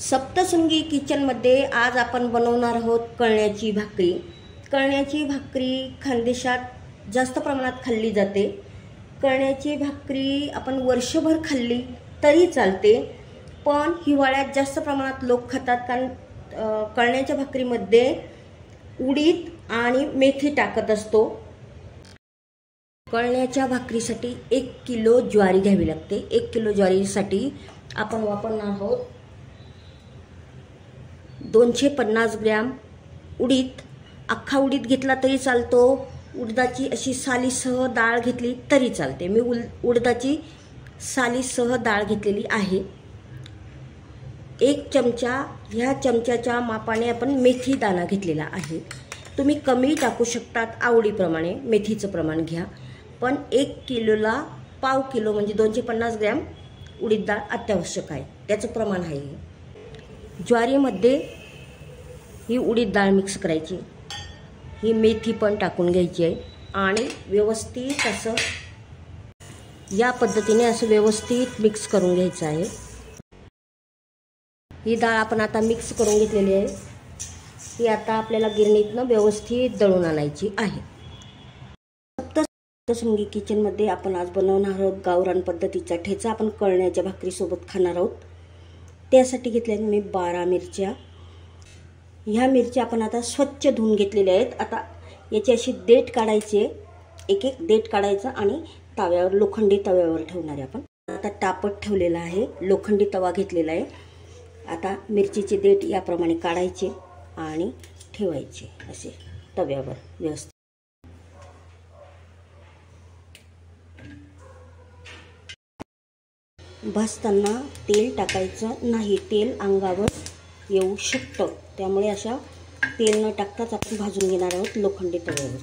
सप्तशृंगी किचनमध्ये आज आपण बनवणार आहोत कळण्याची भाकरी। कळण्याची भाकरी खानदेशात जास्त प्रमाणात खाल्ली जाते। कळण्याची भाकरी आपण वर्षभर खाल्ली तरी चालते, पण हिवाळ्यात जास्त प्रमाणात लोक खातात, कारण कळण्याच्या भाकरीमध्ये उडीद आणि मेथी टाकत असतो। कळण्याच्या भाकरीसाठी 1 किलो ज्वारी घ्यावी लागते। 1 किलो ज्वारीसाठी आपण वापरणार आहोत 250 ग्रॅम उडीद। अख्खा उडीद घेतला तरी चालतो, उडदाची अशी सालीसह डाळ घेतली तरी चालते। मी उडदाची सालीसह डाळ घेतलेली आहे। 1 चमचा, ह्या चमच्याच्या मापाने आपण मेथी दाणा घेतलेला आहे। तुम्ही कमी टाकू शकतात, आवडीप्रमाणे मेथीचं प्रमाण घ्या, पण 1 किलोला पाव किलो म्हणजे 250 ग्रॅम उडीद डाळ अत्यावश्यक आहे, त्याचं प्रमाण आहे। ज्वारीमध्ये ही उडीद डाळ मिक्स करायची, ही मेथी पण टाकून घ्यायची आहे आणि व्यवस्थित असं या पद्धतीने असं व्यवस्थित मिक्स करून घ्यायचं आहे। ही डाळ आपण आता मिक्स करून घेतलेली आहे, ही आता आपल्याला गिरणीतनं व्यवस्थित दळून आणायची आहे। सप्तशृंगी किचनमध्ये आपण आज बनवणार आहोत गावरान पद्धतीचा ठेचा। आपण कळण्याच्या भाकरीसोबत खाणार आहोत। त्यासाठी घेतल्या मी 12 मिरच्या। ह्या मिरच्या आपण आता स्वच्छ धुवून घेतलेल्या आहेत। आता याची अशी देठ काढायची, एक एक देठ काढायचं आणि तव्यावर, लोखंडी तव्यावर ठेवणार आहे आपण। आता तापत ठेवलेला आहे, लोखंडी तवा घेतलेला आहे। आता मिरचीचे देठ याप्रमाणे काढायचे आणि ठेवायचे असे तव्यावर व्यवस्थित। भाजताना तेल टाकायचं नाही, तेल अंगावर येऊ शकतं, त्यामुळे अशा तेल न टाकताच आपण भाजून घेणार आहोत लोखंडी तव्यावर।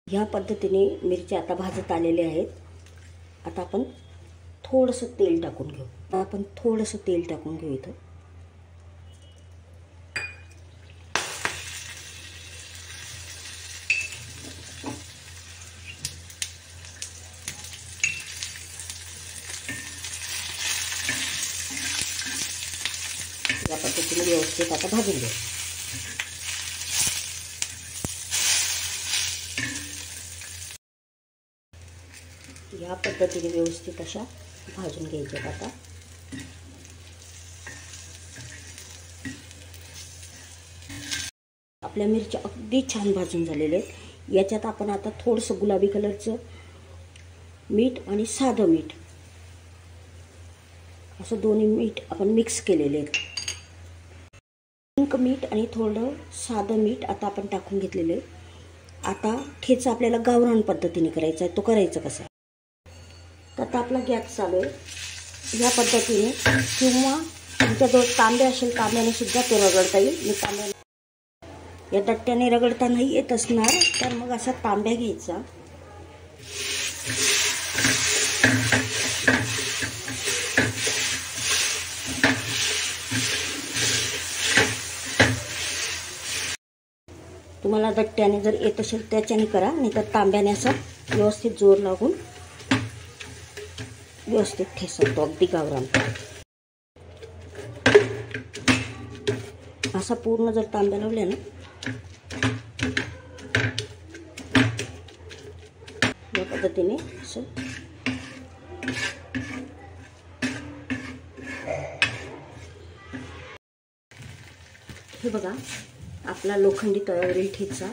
ह्या पद्धतीने मिरच्या आता भाजत आलेल्या आहेत। आता आपण थोडंसं तेल टाकून घेऊ। आपण थोडंसं तेल टाकून घेऊ इथं। या पद्धतीने व्यवस्थित आता भाजून घ्या। या पद्धतीने व्यवस्थित अशा भाजून घ्यायच्यात। आता आपल्या मिरच्या अगदी छान भाजून झालेल्या आहेत। याच्यात आपण आता थोडंसं गुलाबी कलरचं मीठ आणि साधं मीठ असं दोन्ही मीठ आपण मिक्स केलेले आहेत। पिंक मीठ आणि थोडं साधं मीठ आता आपण टाकून घेतलेलं आहे। आता ठेचा आपल्याला गावरान पद्धतीने करायचा आहे, तो करायचा कसा? तर आता आपला गॅस चालू आहे। ह्या पद्धतीने, किंवा तुमच्याजवळ तांबे असेल तांब्याने सुद्धा तो रगडता येईल। मी तांब्याने, या दट्ट्याने रगडता नाही येत असणार तर मग असा तांब्या घ्यायचा, तुम्हाला दट्ट्याने जर येत असेल त्याच्याने करा, नाही तर तांब्याने असं व्यवस्थित जोर लागून व्यवस्थित ठेचतो अगदी गावरान। असा पूर्ण जर तांब्या लावल्या ना, या पद्धतीने असं हे बघा, आपला लोखंडी तव्यावरील ठेचा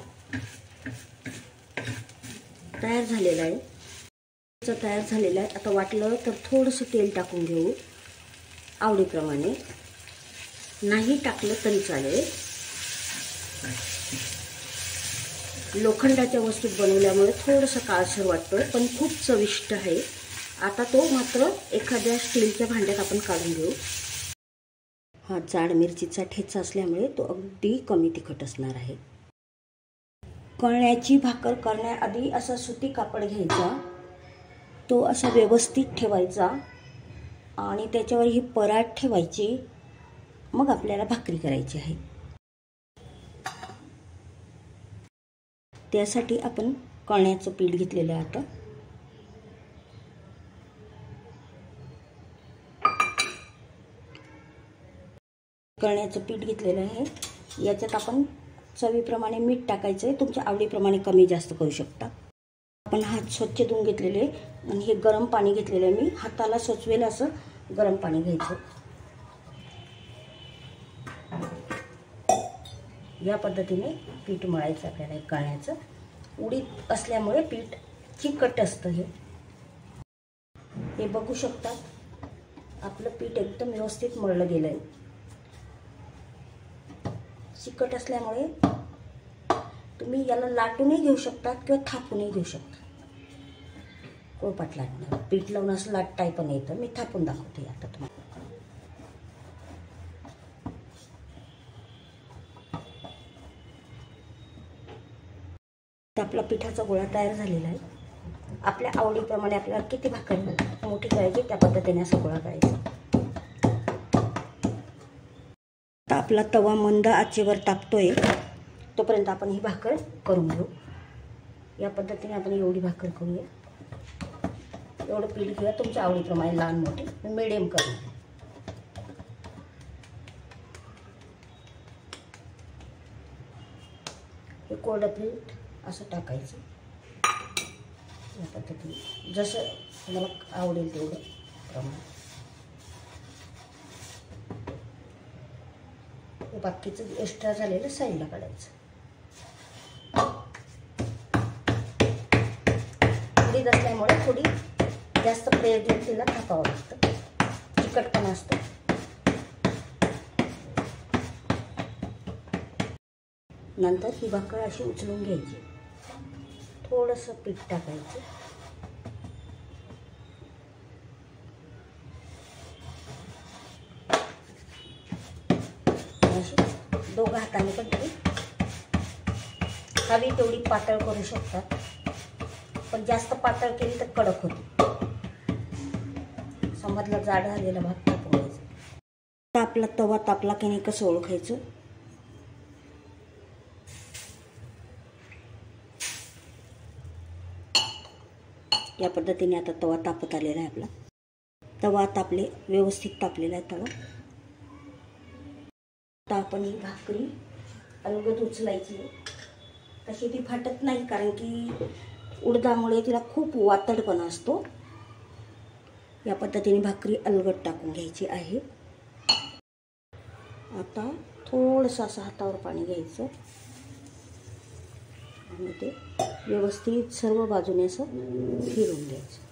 तयार झालेला आहे। तयार झालेला आहे। आता वाटलं तर थोडंसं तेल टाकून घेऊ, आवडीप्रमाणे, नाही टाकलं तरी चालेल। लोखंडाच्या वस्तूत बनवल्यामुळे थोडंसं काळसर वाटतोय, पण खूप चविष्ट आहे। आता तो मात्र एखाद्या स्टीलच्या भांड्यात आपण काढून घेऊ। हा जाड मिरचीचा ठेचा असल्यामुळे तो अगदी कमी तिखट असणार आहे। कळण्याची भाकर करण्याआधी असा सुती कापड घ्यायचा, तो असा व्यवस्थित ठेवायचा आणि त्याच्यावर ही परात ठेवायची, मग आपल्याला भाकरी करायची आहे। त्यासाठी आपण कळण्याचं पीठ घेतलेलं आहे। आता कळण्याचं पीठ घेतलेलं आहे. याच्यात आपण चवीप्रमाणे मीठ टाकायचं आहे. तुमच्या आवडीप्रमाणे कमी जास्त करू शकता. आपण हात स्वच्छ धुवून घेतलेले आणि हे गरम पाणी घेतलेलं आहे. मी हाताला सोचवेल असं गरम पाणी घ्यायचं. या पद्धतीने पीठ मळायचं आपल्याला कळण्याचं. उडीद असल्यामुळे पीठ चिकट असतं. हे बघू शकतात. आपलं पीठ एकदम व्यवस्थित मळलं गेलं आहे. चिकट असल्यामुळे तुम्ही याला लाटूनही घेऊ शकतात किंवा थापूनही घेऊ शकता. कोळपाट लाटणं, पीठ लावून असं लाटताही पण येतं. मी थापून दाखवते आता तुम्हाला. आपला पिठाचा गोळा तयार झालेला आहे. आपल्या आवडीप्रमाणे आपल्याला किती भाकर मोठी करायची त्या पद्धतीने असा गोळा करायचा. आता आपला तवा मंद आचेवर तापतोय तोपर्यंत आपण ही भाकर करून घेऊ. या पद्धतीने आपण एवढी भाकर करूया. एवढं पीठ घेऊया तुमच्या आवडीप्रमाणे, लहान मोठी मिडियम करूया. हे कोरडं पीठ असं टाकायचं. या पद्धतीने जसं तुम्हाला आवडेल तेवढं प्रमाण. बाकीचं एक्स्ट्रा झालेलं साईडला काढायचं. उडीद असल्यामुळे थोडी जास्त प्रयत्न तिला थापावं लागतं. चिकटपणा असतं. नंतर ही भाकर अशी उचलून घ्यायची. थोडंसं पीठ टाकायचं. अशी दोघं हाताने पण तुम्ही हवी तेवढी पातळ करू शकतात. पण जास्त पातळ केली तर कडक होते. समजला जाड झालेला भात टाकून घ्यायचा. आपला तवा तापला की नाही कसं ओळखायचं. या पद्धतीने आता तवा तापत आलेला आहे. आपला तवा तापले, व्यवस्थित तापलेला आहे तवा. आता आपण ही भाकरी अलगद उचलायची. तशी ती फाटत नाही कारण की उडदामुळे तिला खूप वातडपणा असतो. या पद्धतीने भाकरी अलगद टाकून घ्यायची आहे. आता थोडंसं असं हातावर पाणी घ्यायचं आणि ते व्यवस्थित सर्व बाजूने असं फिरून द्यायचं.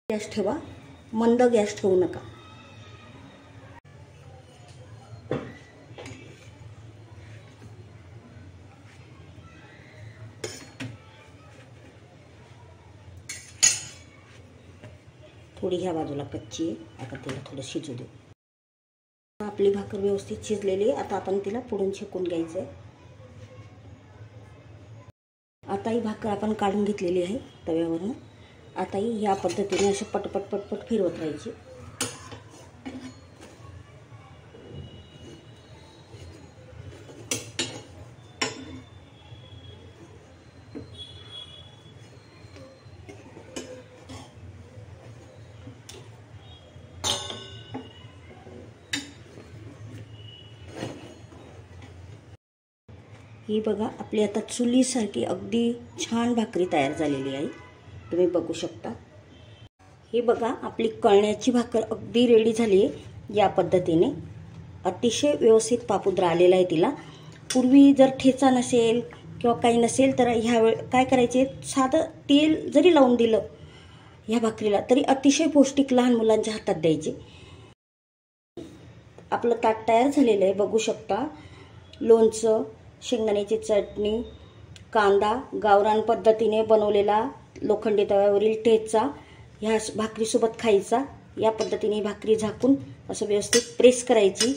गॅस ठेवा, मंद गॅस ठेवू नका. थोडी ह्या बाजूला कच्ची आहे. आता तिला थोडं शिजू दे. आपली भाकर व्यवस्थित शिजलेली आहे. आता आपण तिला पुढून शेकून घ्यायचं आहे. आता ही भाकर आपण काढून घेतलेली आहे तव्यावरून. आता ही ह्या पद्धतीने अशी पटपट पटपट फिरवत राहायची. ही बघा आपली आता चुलीसारखी अगदी छान भाकरी तयार झालेली आहे. तुम्ही बघू शकता. ही बघा आपली कळण्याची भाकर अगदी रेडी झाली आहे. या पद्धतीने अतिशय व्यवस्थित पापुद्रा आलेला आहे तिला. पूर्वी जर ठेचा नसेल किंवा काही नसेल तर ह्यावेळी काय करायचे, साधं तेल जरी लावून दिलं ह्या भाकरीला तरी अतिशय पौष्टिक लहान मुलांच्या हातात द्यायचे. आपलं ताट तयार झालेलं आहे. बघू शकता. लोणचं, शेंगदाण्याची चटणी, कांदा, गावरान पद्धतीने बनवलेला लोखंडी तव्यावरील ठेचा ह्या भाकरीसोबत खायचा. या पद्धतीने भाकरी झाकून असं व्यवस्थित प्रेस करायची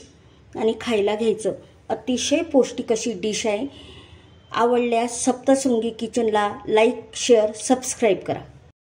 आणि खायला घ्यायचं. अतिशय पौष्टिक अशी डिश आहे. आवडल्यास सप्तशृंगी किचनला लाईक, शेअर, सबस्क्राईब करा.